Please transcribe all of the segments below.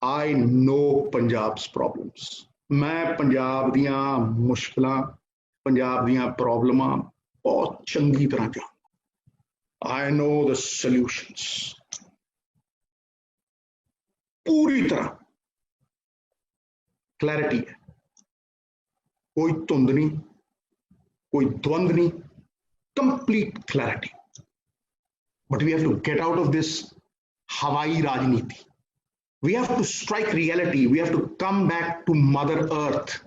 I know Punjab's problems. मैं पंजाब दियां मुश्किलां, पंजाब दियां प्रॉब्लमां बहुत चंगी तरह जानदा। I know the solutions. पूरी तरह क्लैरिटी है, कोई धुंध नहीं, कोई द्वंद नहीं, complete clarity. But we have to get out of this Hawaii Rajniti. We have to strike reality. We have to come back to Mother Earth.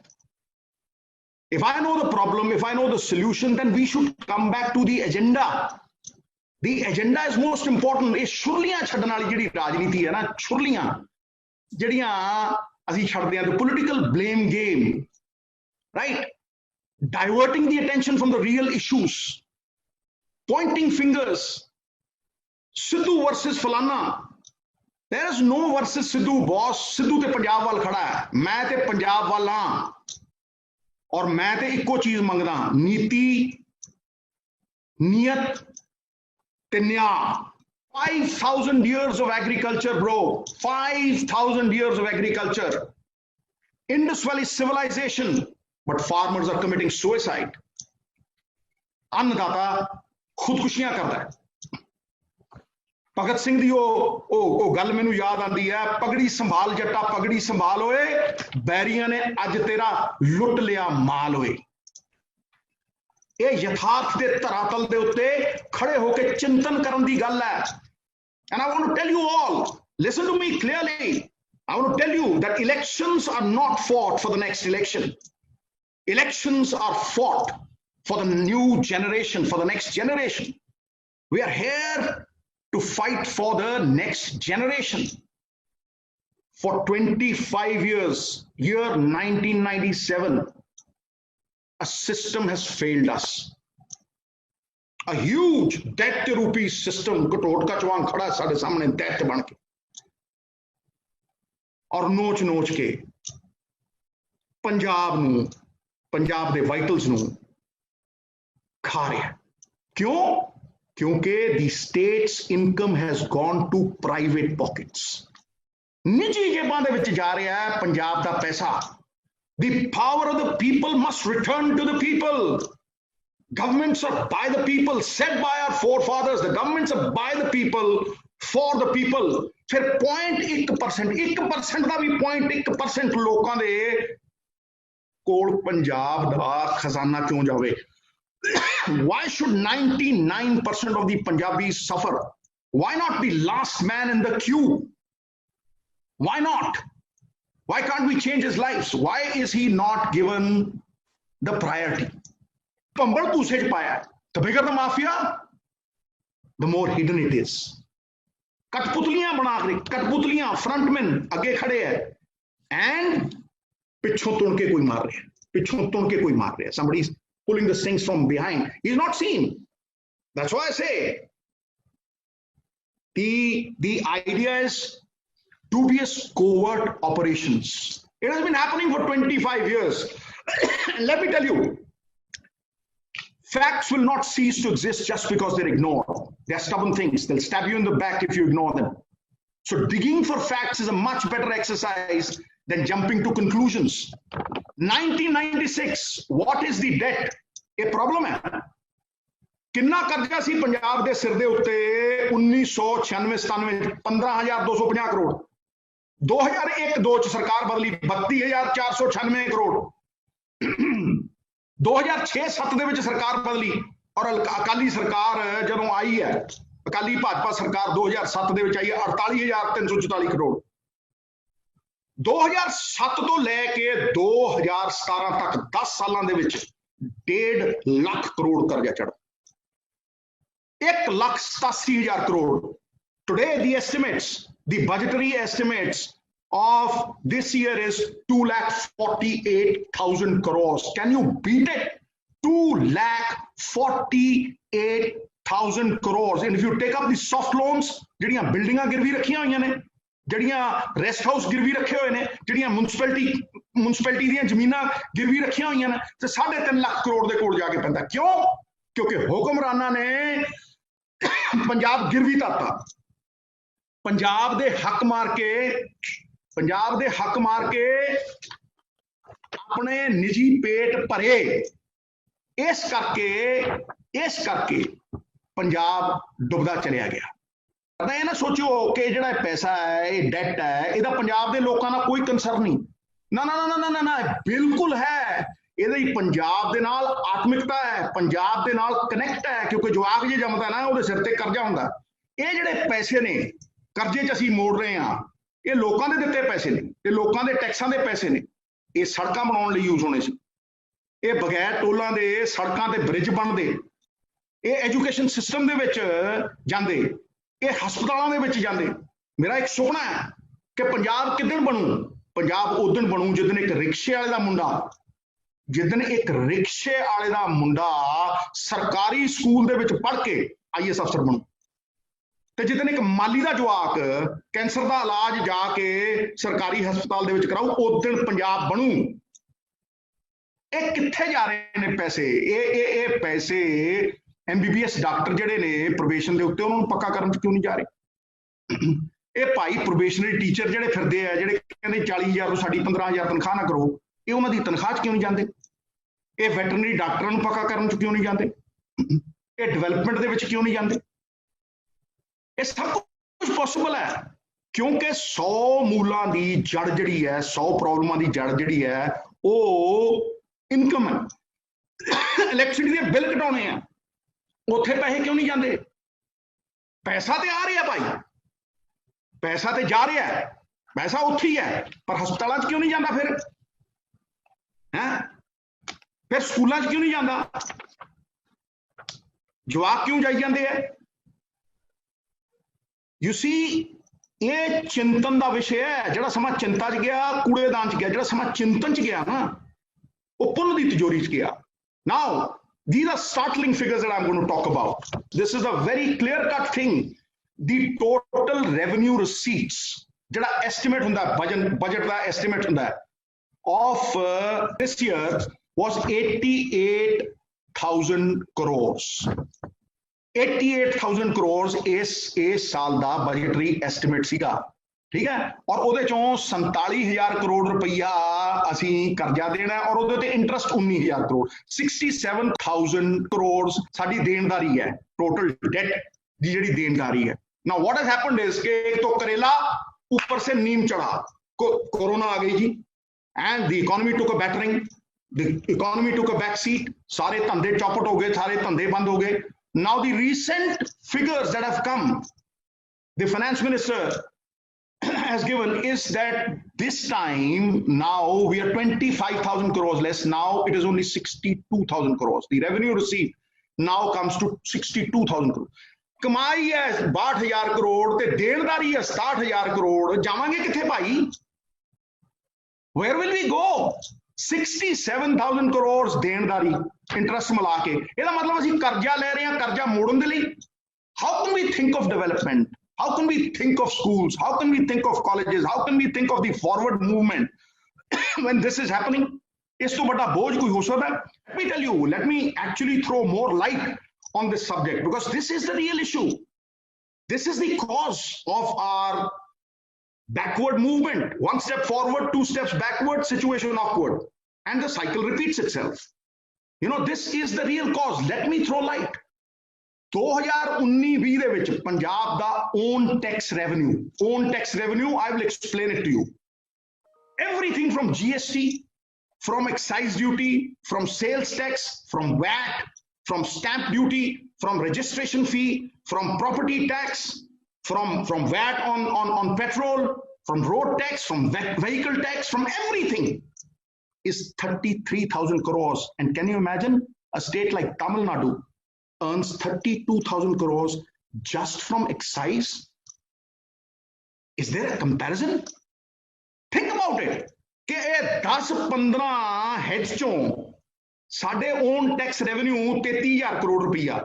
If I know the problem, if I know the solution, then we should come back to the agenda. The agenda is most important. ये छुरलियां छड्डण वाली जिहड़ी राजनीति है ना, छुरलियां जिहड़ियां ਅਸੀਂ ਛੱਡਦੇ ਹਾਂ, the political blame game, right? Diverting the attention from the real issues, pointing fingers. Sidhu versus Falana. There is no versus Sidhu, boss. Sidhu ते पंजाब वाल खड़ा है, मैं ते पंजाब वाल हां, और मैं ते इक्को चीज मंगदा, नीति, नियत ते न्याय। 5,000 years of agriculture, bro. 5,000 years of agriculture. Indus Valley civilization, but farmers are committing suicide. अन्नदाता खुदकुशियां करता है। भगत सिंह दी ओ गल मैनू याद आती है, पगड़ी संभाल जट्टा पगड़ी संभाल होए, बैरियां ने अज तेरा लुट लिया माल होए। ये यथार्थ दे धरातल दे उत्ते खड़े होके चिंतन करन दी गल है। And I want to tell you all, listen to me clearly. I want to tell you that elections are not fought for the next election. Elections are fought for the new generation, for the next generation. We are here to fight for the next generation. For 25 years, year 1997, a system has failed us. A huge debt rupee system कटोट का चवांग खड़ा साढ़े सामने debt बन के और नोच नोच के पंजाब नू, पंजाब दे वाइटल्स नू खा रहा है। क्यों? क्योंकि the state's income has gone to private pockets. निजी जेबां दे विच जा रहा है पंजाब दा पैसा। The power of the people must return to the people. Governments are by the people, set by our forefathers. The governments are by the people, for the people. फिर 0.1%, 1% ਦਾ ਵੀ 0.1% ਲੋਕਾਂ ਦੇ ਕੋਲ ਪੰਜਾਬ ਦਾ ਖਜ਼ਾਨਾ ਕਿਉਂ ਜਾਵੇ? Why should 99% of the Punjabis suffer? Why not the last man in the queue? Why not? Why can't we change his lives? Why is he not given the priority? ਭੰਬਲ ਭੂਸੇ ਚ ਪਾਇਆ, the bigger the mafia, the more hidden it is. कठपुतलियां बना के, कठपुतलियां frontman अगे खड़े है and पिछों तुण के कोई मार रहे हैं, पिछों तुण के कोई मार रहे हैं. Somebody is pulling the strings from behind. He's not seen. That's why I say the idea is dubious covert operations. It has been happening for 25 years. And let me tell you, facts will not cease to exist just because they're ignored. They're stubborn things. They'll stab you in the back if you ignore them. So digging for facts is a much better exercise than jumping to conclusions. 1996, what is the debt? A problem है. किन्ना कर्जा सी पंजाब दे सिर दे उत्ते 1996-97 15,250 करोड़. 2001-2 च सरकार बदली 32,496 करोड़. 2006-7 ਦੇ ਵਿੱਚ ਸਰਕਾਰ ਬਦਲੀ ਔਰ ਅਕਾਲੀ ਸਰਕਾਰ ਜਦੋਂ ਆਈ ਹੈ, ਅਕਾਲੀ ਭਾਜਪਾ ਸਰਕਾਰ 2007 ਦੇ ਵਿੱਚ ਆਈ ਹੈ 48,344 ਕਰੋੜ. 2007 ਤੋਂ ਲੈ ਕੇ 2017 ਤੱਕ 10 ਸਾਲਾਂ ਦੇ ਵਿੱਚ 1.5 ਲੱਖ ਕਰੋੜ ਕਰਜ਼ਾ ਚੜ੍ਹਾ. 1,87,000 crore. Today the estimates, the budgetary estimates of this year is 2,48,000 crores. Can you beat it? 2,48,000 crores. And if you take up the soft loans, ਜਿਹੜੀਆਂ ਬਿਲਡਿੰਗਾਂ ਗਿਰਵੀ ਰੱਖੀਆਂ ਹੋਈਆਂ ਨੇ, ਜਿਹੜੀਆਂ ਰੈਸਟ ਹਾਊਸ ਗਿਰਵੀ ਰੱਖੇ ਹੋਏ ਨੇ, ਜਿਹੜੀਆਂ ਮੁਨਸਿਪੈਲਿਟੀ ਦੀਆਂ ਜ਼ਮੀਨਾਂ ਗਿਰਵੀ ਰੱਖੀਆਂ ਹੋਈਆਂ ਨੇ, ਤੇ 3.5 ਲੱਖ ਕਰੋੜ ਦੇ ਕੋਲ ਜਾ ਕੇ ਪੈਂਦਾ. ਕਿਉਂ? ਕਿਉਂਕਿ ਹੁਕਮਰਾਨਾਂ ਨੇ ਪੰਜਾਬ ਗਿਰਵੀ ਧਰਤਾ. ਪੰਜਾਬ ਦੇ ਹੱਕ ਮਾਰ ਕੇ पंजाब दे हक मार के अपने निजी पेट भरे, इस करके पंजाब डुबदा चलिया गया। ये ना सोचो कि जिहड़ा पैसा है, ये डेट है, इहदा पंजाब दे लोकां नाल कोई कंसर्न नहीं। ना ना ना ना ना ना, बिल्कुल है। ਇਹਦੇ पंजाब दे नाल आत्मिकता है, पंजाब दे नाल कनैक्ट है, क्योंकि जवाक जे जमदा ना ਉਹਦੇ सिर ते कर्जा हुंदा। ਇਹ ਜਿਹੜੇ ਪੈਸੇ ਨੇ कर्जे च ਅਸੀਂ ਮੋੜ ਰਹੇ ਹਾਂ, ਇਹ ਲੋਕਾਂ ਦੇ ਦਿੱਤੇ ਪੈਸੇ ਨੇ, ਇਹ ਲੋਕਾਂ ਦੇ ਟੈਕਸਾਂ ਦੇ ਪੈਸੇ ਨੇ। ਇਹ ਸੜਕਾਂ ਬਣਾਉਣ ਲਈ ਯੂਜ਼ ਹੋਣੇ ਸੀ, ਇਹ ਬਗੈਰ ਟੋਲਾਂ ਦੇ ਸੜਕਾਂ ਤੇ ਬ੍ਰਿਜ ਬਣਦੇ, ਇਹ ਐਜੂਕੇਸ਼ਨ ਸਿਸਟਮ ਦੇ ਵਿੱਚ ਜਾਂਦੇ, ਇਹ ਹਸਪਤਾਲਾਂ ਦੇ ਵਿੱਚ ਜਾਂਦੇ। ਮੇਰਾ ਇੱਕ ਸੁਪਨਾ ਹੈ ਕਿ ਪੰਜਾਬ ਕਿੱਦਣ ਬਣੂ? ਪੰਜਾਬ ਉਦੋਂ ਬਣੂ ਜਿੱਦਣ ਇੱਕ ਰਿਕਸ਼ੇ ਵਾਲੇ ਦਾ ਮੁੰਡਾ, ਜਿੱਦਣ ਇੱਕ ਰਿਕਸ਼ੇ ਵਾਲੇ ਦਾ ਮੁੰਡਾ ਸਰਕਾਰੀ ਸਕੂਲ ਦੇ ਵਿੱਚ ਪੜ੍ਹ ਕੇ ਆਈਐਸ ਅਫਸਰ ਬਣੂ, ਤੇ ਜਿੱਦਣ ਇੱਕ ਮਾਲੀ ਦਾ ਜਵਾਕ ਕੈਂਸਰ ਦਾ ਇਲਾਜ ਜਾ ਕੇ ਸਰਕਾਰੀ ਹਸਪਤਾਲ ਦੇ ਵਿੱਚ ਕਰਾਊ, ਉਦੋਂ ਪੰਜਾਬ ਬਣੂ। ਇਹ ਕਿੱਥੇ ਜਾ ਰਹੇ ਨੇ ਪੈਸੇ? ਇਹ ਪੈਸੇ MBBS ਡਾਕਟਰ ਜਿਹੜੇ ਨੇ ਪ੍ਰੋਬੇਸ਼ਨ ਦੇ ਉੱਤੇ, ਉਹਨਾਂ ਨੂੰ ਪੱਕਾ ਕਰਨ 'ਚ ਕਿਉਂ ਨਹੀਂ ਜਾ ਰਹੇ? ਇਹ ਭਾਈ ਪ੍ਰੋਬੇਸ਼ਨਰੀ ਟੀਚਰ ਜਿਹੜੇ ਫਿਰਦੇ ਆ, ਜਿਹੜੇ ਕਹਿੰਦੇ 40,000 ਤੋਂ ਸਾਡੀ 15,000 ਤਨਖਾਹ ਨਾ ਕਰੋ, ਇਹ ਉਹਨਾਂ ਦੀ ਤਨਖਾਹ 'ਚ ਕਿਉਂ ਨਹੀਂ ਜਾਂਦੇ? ਇਹ ਵੈਟਰਨਰੀ ਡਾਕਟਰਾਂ ਨੂੰ ਪੱਕਾ ਕਰਨ 'ਚ ਕਿਉਂ ਨਹੀਂ ਜਾਂਦੇ? ਇਹ ਡਿਵੈਲਪਮੈਂਟ ਦੇ ਵਿੱਚ ਕਿਉਂ ਨਹੀਂ ਜਾਂਦੇ? ਇਹ ਸਭ ਕੁਝ ਪੋਸੀਬਲ ਹੈ ਕਿਉਂਕਿ 100 ਮੂਲਾਂ ਦੀ ਜੜ ਜਿਹੜੀ ਹੈ, 100 ਪ੍ਰੋਬਲਮਾਂ ਦੀ ਜੜ ਜਿਹੜੀ ਹੈ, ਉਹ ਇਨਕਮ ਹੈ। ਇਲੈਕਟ੍ਰਿਸਿਟੀ ਦੇ ਬਿੱਲ ਘਟਾਉਣੇ ਆ, ਉੱਥੇ ਪੈਸੇ ਕਿਉਂ ਨਹੀਂ ਜਾਂਦੇ? ਪੈਸਾ ਤੇ ਆ ਰਿਹਾ ਭਾਈ, ਪੈਸਾ ਤੇ ਜਾ ਰਿਹਾ ਹੈ, ਪੈਸਾ ਉੱਥੇ ਹੀ ਹੈ, ਪਰ ਹਸਪਤਾਲਾਂ 'ਚ ਕਿਉਂ ਨਹੀਂ ਜਾਂਦਾ? ਫਿਰ ਸਕੂਲਾਂ 'ਚ ਕਿਉਂ ਨਹੀਂ ਜਾਂਦਾ? ਜਵਾਕ ਕਿਉਂ ਜਾਈ ਜਾਂਦੇ ਆ? ਯੂ ਸੀ, ਇਹ ਚਿੰਤਨ ਦਾ ਵਿਸ਼ੇ ਹੈ। ਜਿਹੜਾ ਸਮਾਂ ਚਿੰਤਾ 'ਚ ਗਿਆ, ਕੂੜੇਦਾਨ 'ਚ ਗਿਆ। ਜਿਹੜਾ ਸਮਾਂ ਚਿੰਤਨ 'ਚ ਗਿਆ ਨਾ, ਉਹ ਪੁੰਨ ਦੀ ਤਿਜੋਰੀ 'ਚ ਗਿਆ। Now, these are startling figures that I'm going to talk about. This is a very clear-cut thing. The total revenue receipts, ਜਿਹੜਾ estimate ਹੁੰਦਾ, budget ਦਾ estimate ਹੁੰਦਾ of this year was 88,000 crores. 88,000 crores ਇਸ ਸਾਲ ਦਾ ਬਜਟਰੀ ਐਸਟੀਮੇਟ ਸੀਗਾ, ਠੀਕ ਹੈ। ਔਰ ਉਹਦੇ ਚੋਂ 47,000 ਕਰੋੜ ਰੁਪਈਆ ਅਸੀਂ ਕਰਜ਼ਾ ਦੇਣਾ, ਔਰ ਉਹਦੇ ਤੇ ਇੰਟਰਸਟ 19,000 ਕਰੋੜ, 67,000 ਕਰੋੜ ਸਾਡੀ ਦੇਣਦਾਰੀ ਹੈ, ਟੋਟਲ ਡੈਟ ਦੀ ਜਿਹੜੀ ਦੇਣਦਾਰੀ ਹੈ। Now what has happened is कि एक तो करेला ऊपर से नीम चढ़ा, कोरोना आ गई जी, and the economy took a battering, the economy took a back seat, सारे धंधे चौपट हो गए, सारे धंधे बंद हो गए। Now the recent figures that have come, the finance minister has given, is that this time now we are 25,000 crores less. Now it is only 62,000 crores. The revenue receipt now comes to 62,000 crores. कमाई है 62,000 करोड़ ते देनदारी है 67,000 करोड़। जावांगे किथे भाई? Where will we go? 67,000 crores देनदारी, interest मिला के। ਇਹਦਾ ਮਤਲਬ ਅਸੀਂ ਕਰਜ਼ਾ ਲੈ ਰਹੇ ਹਾਂ ਕਰਜ਼ਾ ਮੋੜਨ ਦੇ ਲਈ। How can we think of development? How can we think of schools? How can we think of colleges? How can we think of the forward movement when this is happening? ਇਸ ਤੋਂ ਵੱਡਾ ਬੋਝ ਕੋਈ ਹੋ ਸਕਦਾ? Let me tell you, let me actually throw more light on this subject, because this is the real issue. This is the cause of our backward movement. One step forward, two steps backward, situation awkward, and the cycle repeats itself. You know, this is the real cause. Let me throw light. 2019-20 ਦੇ ਵਿੱਚ ਪੰਜਾਬ ਦਾ own tax revenue, I will explain it to you. Everything from GST, from excise duty, from sales tax, from VAT, from stamp duty, from registration fee, from property tax, from VAT on petrol, from road tax, from vehicle tax, from everything is 33,000 crores. And can you imagine a state like Tamil Nadu earns 32,000 crores just from excise? Is there a comparison? Think about it. कि 10-15 heads चों ਸਾਡੇ own tax revenue 33,000 crore ਰੁਪਈਆ,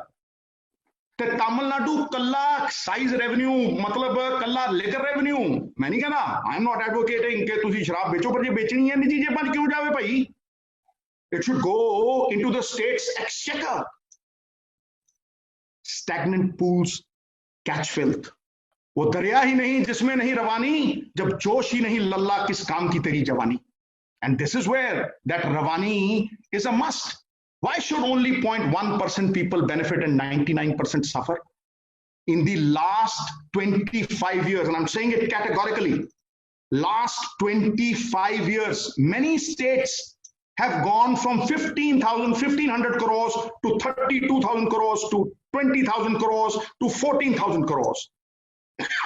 ਤੇ ਤਾਮਿਲਨਾਡੂ ਕੱਲਾ exercise revenue, ਮਤਲਬ ਕੱਲਾ liquor revenue. ਮੈਂ ਨਹੀਂ ਕਹਿੰਦਾ, ਆਈ ਐਮ ਨਾਟ ਐਡਵੋਕੇਟਿੰਗ ਕਿ ਤੁਸੀਂ ਸ਼ਰਾਬ ਵੇਚੋ, ਪਰ ਜੇ ਵੇਚਣੀ ਹੈ ਨਿੱਜੀ ਜੇਬਾਂ 'ਚ ਕਿਉਂ ਜਾਵੇ ਭਾਈ? It should go into the states exchequer. Stagnant pools catch filth. वो दरिया ही नहीं जिसमें नहीं रवानी, जब जोश ही नहीं लल्ला किस काम की तेरी जवानी. And this is where that Ravani is a must. Why should only 0.1% people benefit and 99% suffer? In the last 25 years, and I'm saying it categorically, last 25 years, many states have gone from 1500 crores to 32,000 crores to 20,000 crores to 14,000 crores.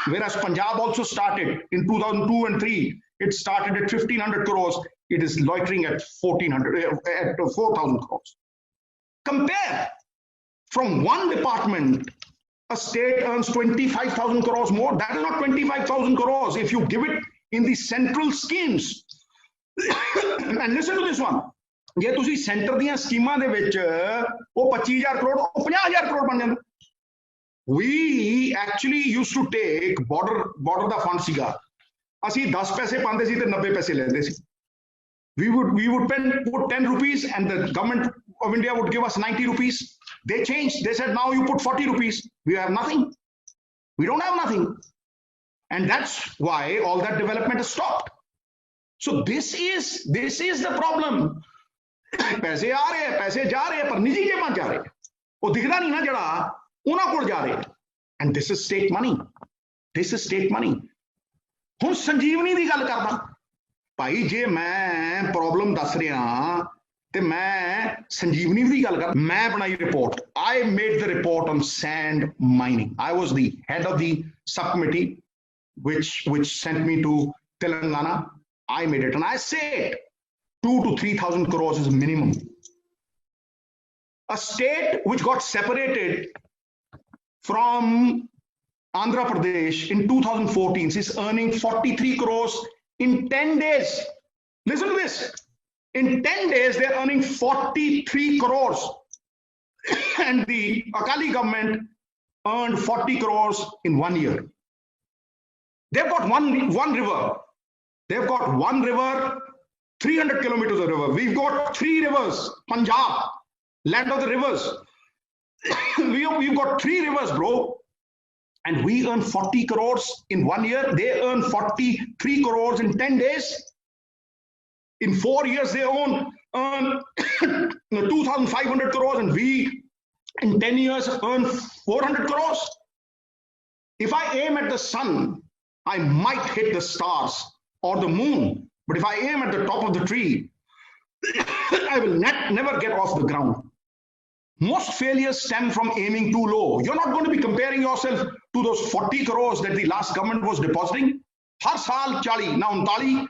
Whereas Punjab also started in 2002 and 3, it started at 1,500 crores. It is loitering at 4,000 crores. Compare, from one department, a state earns 25,000 crores more. That is not 25,000 crores if you give it in the central schemes. And listen to this one. ਜੇ ਤੁਸੀਂ centre ਦੀਆਂ ਸਕੀਮਾਂ ਦੇ ਵਿੱਚ ਉਹ 25,000 ਕਰੋੜ ਉਹ 50,000 ਕਰੋੜ ਬਣ ਜਾਂਦਾ. We actually used to take border the fund ਸੀਗਾ, ਅਸੀਂ 10 ਪੈਸੇ ਪਾਉਂਦੇ ਸੀ ਤੇ 90 ਪੈਸੇ ਲੈਂਦੇ ਸੀ. We would put 10 rupees and the government of India would give us 90 rupees. They changed. They said, now you put 40 rupees. We have nothing. We don't have nothing. And that's why all that development has stopped. So this is the problem. पैसे आ रहे हैं, पैसे जा रहे हैं, पर निजी जेबां जा रहे हैं. वो दिखदा नहीं ना जड़ा उन्हां कोल जा रहे हैं. And this is state money. This is state money. हुण संजीवनी दी गल करदा. भाई जे मैं प्रॉब्लम दस रहा ते मैं संजीवनी दी गल कर. मैं बनाई report. I made the report on sand mining. I was the head of the subcommittee which sent me to Telangana. I made it and I said 2,000 to 3,000 crores is minimum. A state which got separated from Andhra Pradesh in 2014 is earning 43 crores in 10 days. Listen to this. In 10 days, they're earning 43 crores. And the Akali government earned 40 crores in 1 year. They've got one river. They've got one river, 300 kilometers of river. We've got 3 rivers. Punjab, land of the rivers. We've got 3 rivers, bro. And we earn 40 crores in 1 year. They earn 43 crores in 10 days. In 4 years, they earn 2,500 crores, and we, in 10 years, earn 400 crores. If I aim at the sun, I might hit the stars or the moon. But if I aim at the top of the tree, I will never get off the ground. Most failures stem from aiming too low. You're not going to be comparing yourself to those 40 crores that the last government was depositing. Har saal 40, na 39,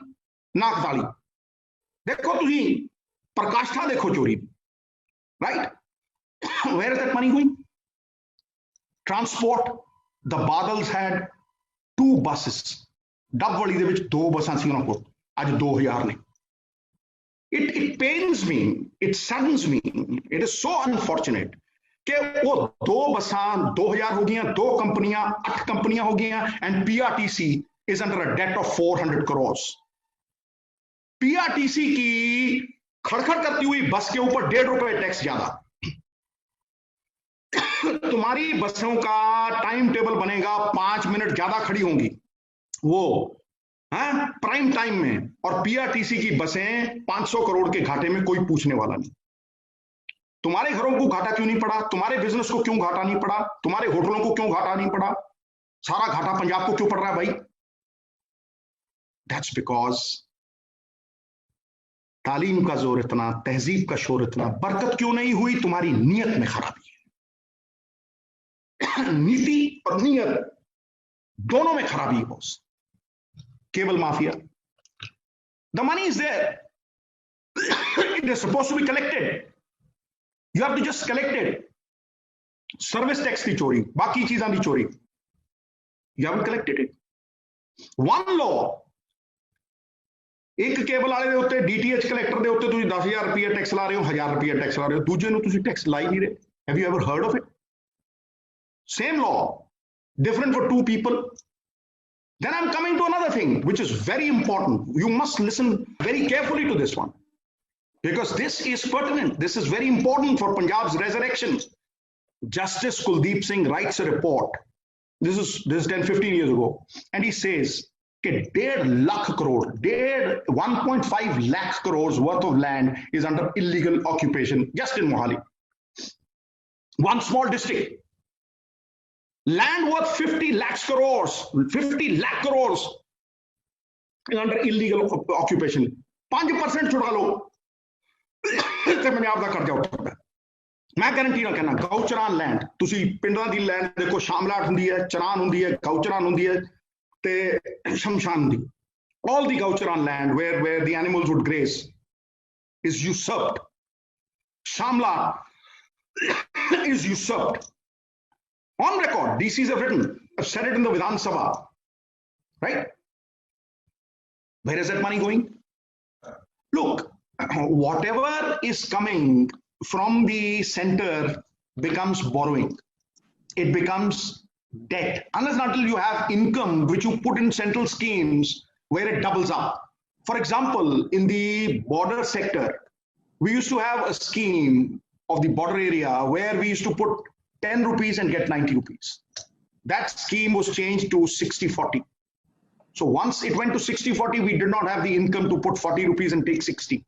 na 41. Dekho tusi, Prakashtha dekho chori. Right? Where is that money going? Transport. The Badals had 2 buses. Dabwali de vich 2 buses si ਉਹਨਾਂ ਕੋਲ. ਅੱਜ 2,000 ਨੇ. It pains me, it saddens me, it is so unfortunate कि वो 2 बसां 2,000 हो गई, 2 कंपनियां 8 कंपनियां हो गई, and PRTC is under a debt of 400 crores. PRTC की खड़खड़ करती हुई बस के ऊपर 1.5 रुपए टैक्स ज्यादा. तुम्हारी बसों का टाइम टेबल बनेगा, 5 मिनट ज्यादा खड़ी होंगी वो प्राइम टाइम में, और पीआरटीसी की बसें 500 करोड़ के घाटे में कोई पूछने वाला नहीं. तुम्हारे घरों को घाटा क्यों नहीं पड़ा? तुम्हारे बिजनेस को क्यों घाटा नहीं पड़ा? तुम्हारे होटलों को क्यों घाटा नहीं पड़ा? सारा घाटा पंजाब को क्यों पड़ रहा है भाई? दैट्स बिकॉज तालीम का जोर इतना, तहजीब का शोर इतना, बरकत क्यों नहीं हुई? तुम्हारी नीयत में खराबी है. नीति और नीयत दोनों में खराबी है boss. Cable mafia. The money is there. It is supposed to be collected. You have to just collect it. Service tax की चोरी, बाकी चीज़ां की चोरी. You haven't collected it. One law. एक केबल वाले दे उत्ते DTH कलेक्टर दे उत्ते तुसीं 10,000 रुपया टैक्स ला रहे हो, 1,000 रुपया टैक्स ला रहे हो, दूजे नूं तुसीं टैक्स ला ही नहीं रहे. Have you ever heard of it? Same law, different for 2 people. Then I'm coming to another thing, which is very important. You must listen very carefully to this one, because this is pertinent. This is very important for Punjab's resurrection. Justice Kuldeep Singh writes a report This is 10-15 years ago, and he says, "Okay, 1.5 lakh crore, 1.5 lakh crores worth of land is under illegal occupation just in Mohali. One small district. Land worth 50 lakhs crores, 50 lakh crores is under illegal occupation. 5% छुड़ा लो, ਤੇ ਪੰਜਾਬ ਦਾ ਕਰਜ਼ਾ ਉੱਠਦਾ। ਮੈਂ guarantee ਨਾਲ ਕਹਿੰਦਾ ਗਊਚਰਾਨ land, ਤੁਸੀਂ ਪਿੰਡਾਂ ਦੀ land ਦੇਖੋ, ਸ਼ਾਮਲਾਟ ਹੁੰਦੀ ਹੈ, ਚਰਾਨ ਹੁੰਦੀ ਹੈ, ਗਊਚਰਾਨ ਹੁੰਦੀ ਹੈ ਤੇ ਸ਼ਮਸ਼ਾਨ ਹੁੰਦੀ। All the gaucharan land where the animals would graze is usurped. Shamla is usurped. On record, DCs have written, I've said it in the Vidhan Sabha, right? Where is that money going? Look, whatever is coming from the center becomes borrowing. It becomes debt. Unless and until you have income which you put in central schemes where it doubles up. For example, in the border sector, we used to have a scheme of the border area where we used to put 10 rupees and get 90 rupees. That scheme was changed to 60-40. So once it went to 60-40, we did not have the income to put 40 rupees and take 60.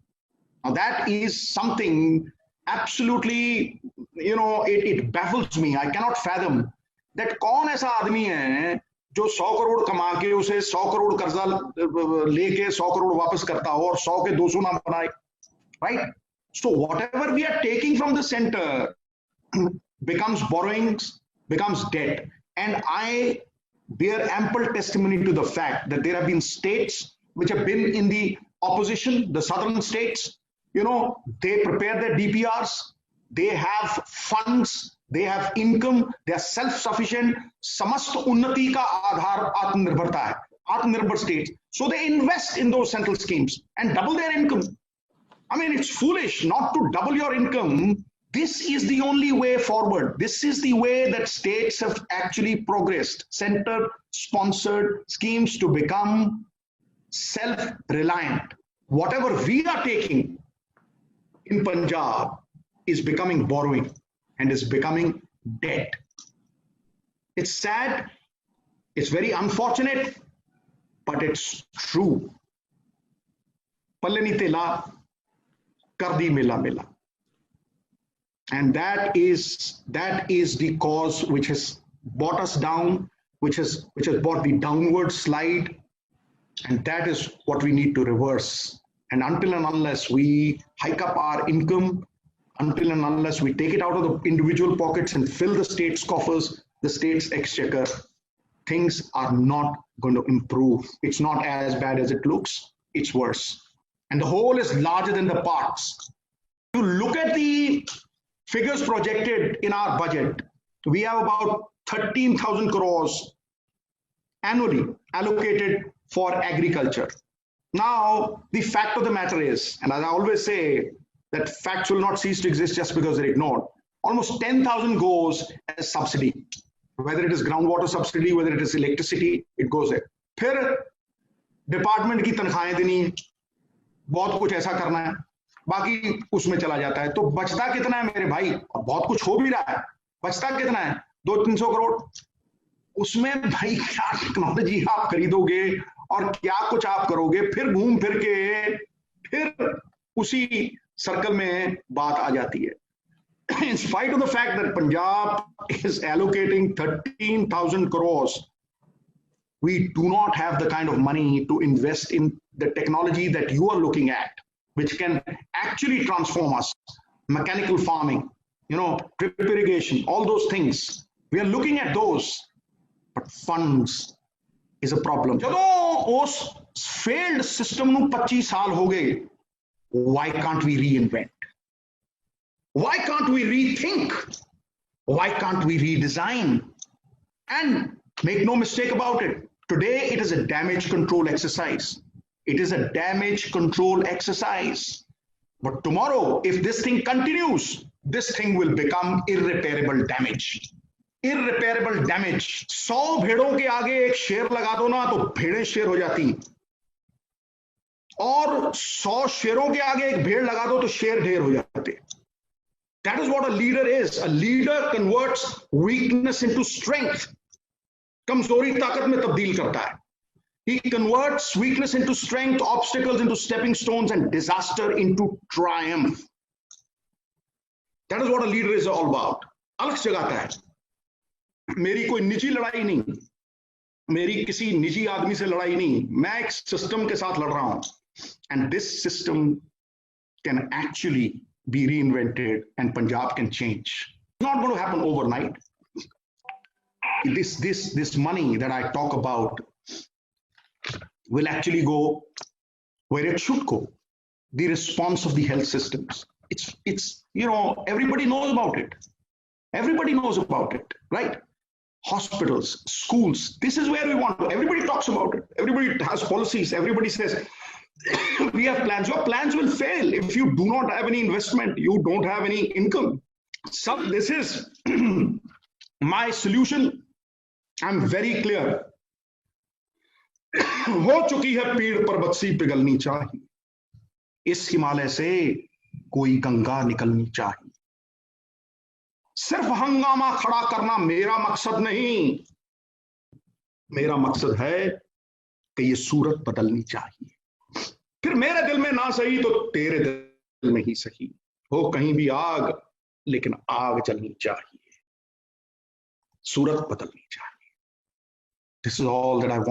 Now that is something absolutely, it baffles me. I cannot fathom that कौन ऐसा आदमी है जो 100 करोड़ कमा के उसे 100 करोड़ कर्जा लेके 100 करोड़ वापस करता हो और 100 के 200 ना बनाए, right? So whatever we are taking from the center becomes borrowings, becomes debt. And I bear ample testimony to the fact that there have been states which have been in the opposition, the southern states, they prepare their DPRs, they have funds, they have income, they are self-sufficient. समस्त उन्नति का आधार आत्मनिर्भरता है, आत्मनिर्भर states. So they invest in those central schemes and double their income. I mean, it's foolish not to double your income. This is the only way forward. This is the way that states have actually progressed. Center-sponsored schemes to become self-reliant. Whatever we are taking in Punjab is becoming borrowing and is becoming debt. It's sad, it's very unfortunate, but it's true. Palleni tela, kardi mela mela. And that is the cause which has brought us down, which has brought the downward slide, and that is what we need to reverse. And until and unless we hike up our income, until and unless we take it out of the individual pockets and fill the state's coffers, the state's exchequer, things are not going to improve. It's not as bad as it looks, it's worse. And the whole is larger than the parts. To look at the figures projected in our budget, we have about 13,000 crores annually allocated for agriculture. Now, the fact of the matter is, and as I always say, that facts will not cease to exist just because they're ignored. Almost 10,000 goes as subsidy. Whether it is groundwater subsidy, whether it is electricity, it goes there. फिर department की तनख्वाहें देनी, बहुत कुछ ऐसा करना है, बाकी उसमें चला जाता है. तो बचता कितना है मेरे भाई? और बहुत कुछ हो भी रहा है, बचता कितना है? 200-300 करोड़. उसमें भाई क्या टेक्नोलॉजी आप खरीदोगे और क्या कुछ आप करोगे? फिर घूम फिर के फिर उसी सर्कल में बात आ जाती है. In spite of the fact that Punjab is allocating 13,000 crores, we do not have the kind of money to invest in the technology that you are looking at, which can actually transform us. Mechanical farming, drip irrigation, all those things. We are looking at those, but funds is a problem. जब उस failed system ਨੂੰ 25 साल हो गए, why can't we reinvent? Why can't we rethink? Why can't we redesign? And make no mistake about it, today it is a damage control exercise. It is a damage control exercise. But tomorrow, if this thing continues, this thing will become irreparable damage. Irreparable damage. 100 भेड़ों के आगे एक शेर लगा दो ना तो भेड़ें शेर हो जाती, और 100 शेरों के आगे एक भेड़ लगा दो तो शेर ढेर हो जाते. That is what a leader is. A leader converts weakness into strength. कमजोरी ताकत में तब्दील करता है. He converts weakness into strength, obstacles into stepping stones, and disaster into triumph. That is what a leader is all about. अलग जगाता है. मेरी कोई निजी लड़ाई नहीं, मेरी किसी निजी आदमी से लड़ाई नहीं, मैं एक सिस्टम के साथ लड़ रहा हूं. And this system can actually be reinvented and Punjab can change. It's not going to happen overnight. This money that I talk about will actually go where it should go. The response of the health systems. It's everybody knows about it. Everybody knows about it, right? Hospitals, schools. This is where we want to. Everybody talks about it. Everybody has policies. Everybody says we have plans. Your plans will fail if you do not have any investment. You don't have any income. So this is my solution. I'm very clear. हो चुकी है पीड़ पर्वत सी पिघलनी चाहिए, इस हिमालय से कोई गंगा निकलनी चाहिए. सिर्फ हंगामा खड़ा करना मेरा मकसद नहीं, मेरा मकसद है कि ये सूरत बदलनी चाहिए. फिर मेरे दिल में ना सही तो तेरे दिल में ही सही, हो कहीं भी आग लेकिन आग जलनी चाहिए, सूरत बदलनी चाहिए. This is all that I want.